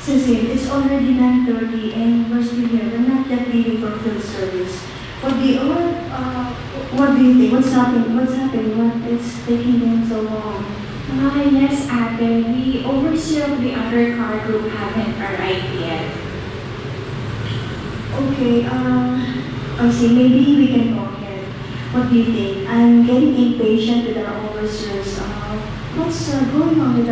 Cecile, it's already 9:30 and we're still here. We're not yet leaving for field service. What do you think? What's happening? What's happening? What is taking them so long? Yes, Ate. The overseer of the other car group haven't arrived yet. Okay, I see. Maybe we can go ahead. What do you think? I'm getting impatient with our overseers. What's going on with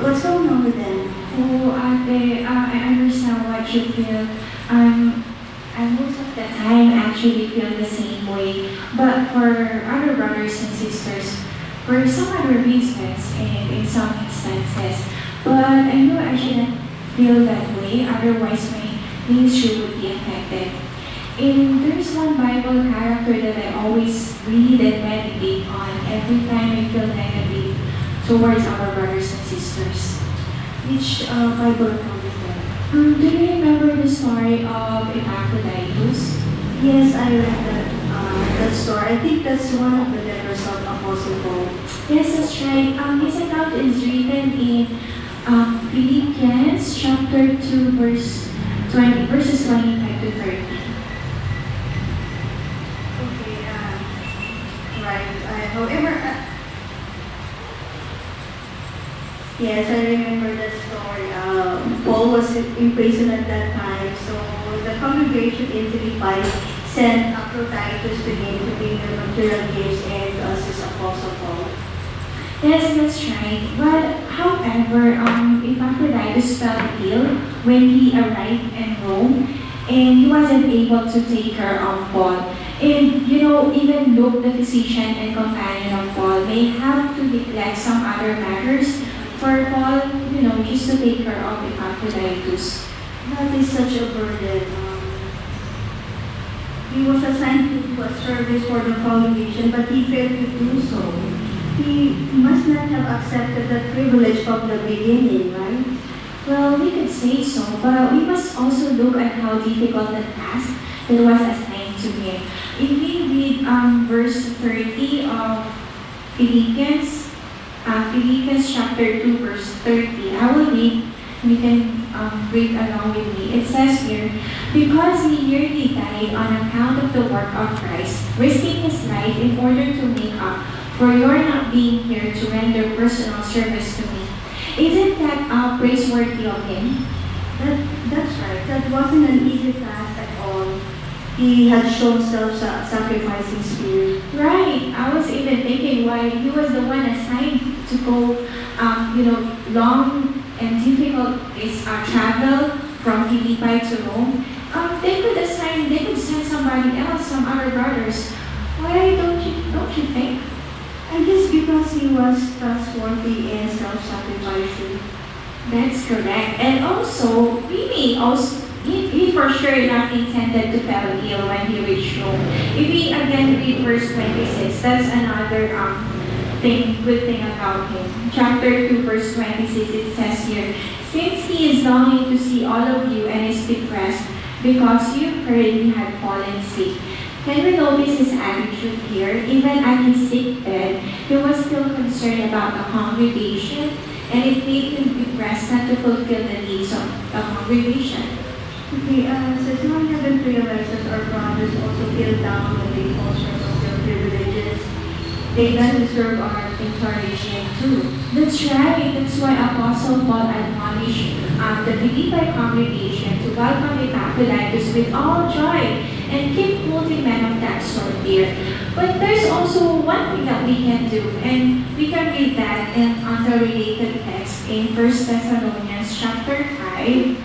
what's going on with them? Oh, Ate, I understand what you feel. I most of the time actually feel the same way. But for other brothers and sisters, for some other reasons and in some instances. But I know I shouldn't feel that way, otherwise my ministry would be affected. And there's one Bible character that I always read and meditate on every time I feel negative towards our brothers and sisters. Which Bible account is that? Do you remember the story of Epaphroditus? Yes, I read that story. I think that's one of the letters of Apostle Paul. Yes, that's right. His account is written in Philippians chapter 2, verses 25 to 30. Okay, right. However, yes, I remember that story. Paul was in prison at that time, so the congregation in Philippi sent Epaphroditus to him to bring the material gifts and to assist Apostle Paul. Yes, that's right. But however, Epaphroditus fell ill when he arrived in Rome, and he wasn't able to take care of Paul. And even Luke, the physician and companion of Paul, may have to neglect some other matters for Paul, just to take care of Epaphroditus. That is such a burden. He was assigned to do a service for the congregation, but he failed to do so. He must not have accepted that privilege from the beginning, right? Well, we could say so, but we must also look at how difficult the task that was assigned to him. If we read verse 30 of Philippians, Philippians chapter 2, verse 30, I will read, you can read along with me. It says here, because he yearly died on account of the work of Christ, risking his life in order to make up for your not being here to render personal service to me. Isn't that praiseworthy of him? That's right. That wasn't an easy task at all. He had shown self-sacrificing spirit. Right. I was even thinking why he was the one assigned to go, long and difficult is travel from Philippi to Rome. They could send somebody else, some other brothers. Why don't you think? I guess because he was trustworthy and self-sacrificing. That's correct. And also, he for sure not intended to fall ill when he reached Rome. If we again read verse 26, that's another good thing about him. Chapter 2, verse 26, it says here, since he is longing to see all of you and is depressed because you heard he had fallen sick. Can we notice his attitude here? Even at his sick bed, he was still concerned about the congregation, and it made him depressed not to fulfill the needs of the congregation. Okay, since now we haven't realized that our brothers also feel down when they fall short of their privileges, they then deserve our encouragement too. That's right. That's why Apostle Paul admonished the Philippi congregation to welcome Epaphroditus with all joy and keep holding men of that sort dear. But there's also one thing that we can do, and we can read that on the related text in 1 Thessalonians chapter 5,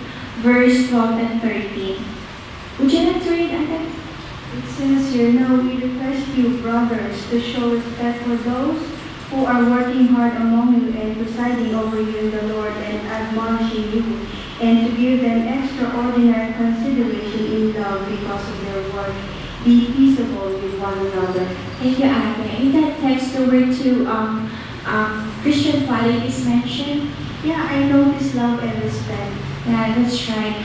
verse 12 and 13. Would you like to read that? It says here, now we request you, brothers, to show respect for those who are working hard among you and presiding over you in the Lord and admonishing you, and to give them extraordinary consideration in love because of their work. Be peaceable with one another. Thank you, Ate. In that text, there were two Christian qualities mentioned. Yeah, I notice love and respect. Yeah, that's right.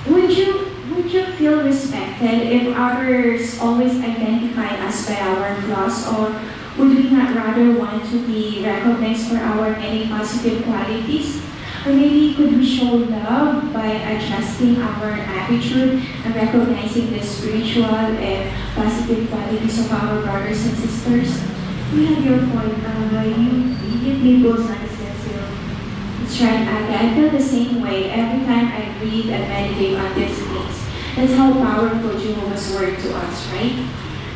Would you feel respected if others always identify us by our flaws, or would we not rather want to be recognized for our many positive qualities? Or maybe could we show love by adjusting our attitude and recognizing the spiritual and positive qualities of our brothers and sisters? We have your point. You give me both sides, Cecil. That's right, Aga. I feel the same way every time I read and meditate on these things. That's how powerful Jehovah's Word to us, right?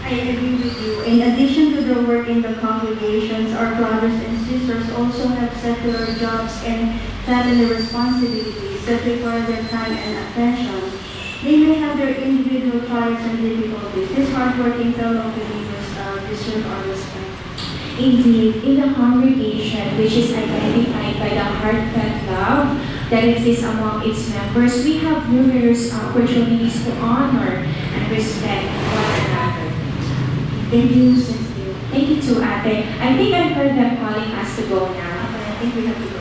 I agree with you. In addition to the work in the congregations, our brothers and sisters also have secular jobs and family responsibilities that require their time and attention. They may have their individual trials and difficulties. These hardworking fellow believers deserve our respect. Indeed, in the congregation, which is identified by the heartfelt love that exists among its members, we have numerous opportunities to honor and respect one another. Thank you, Cecil. Thank you too, Ate. I think I heard them calling us to go now. I think we have to go.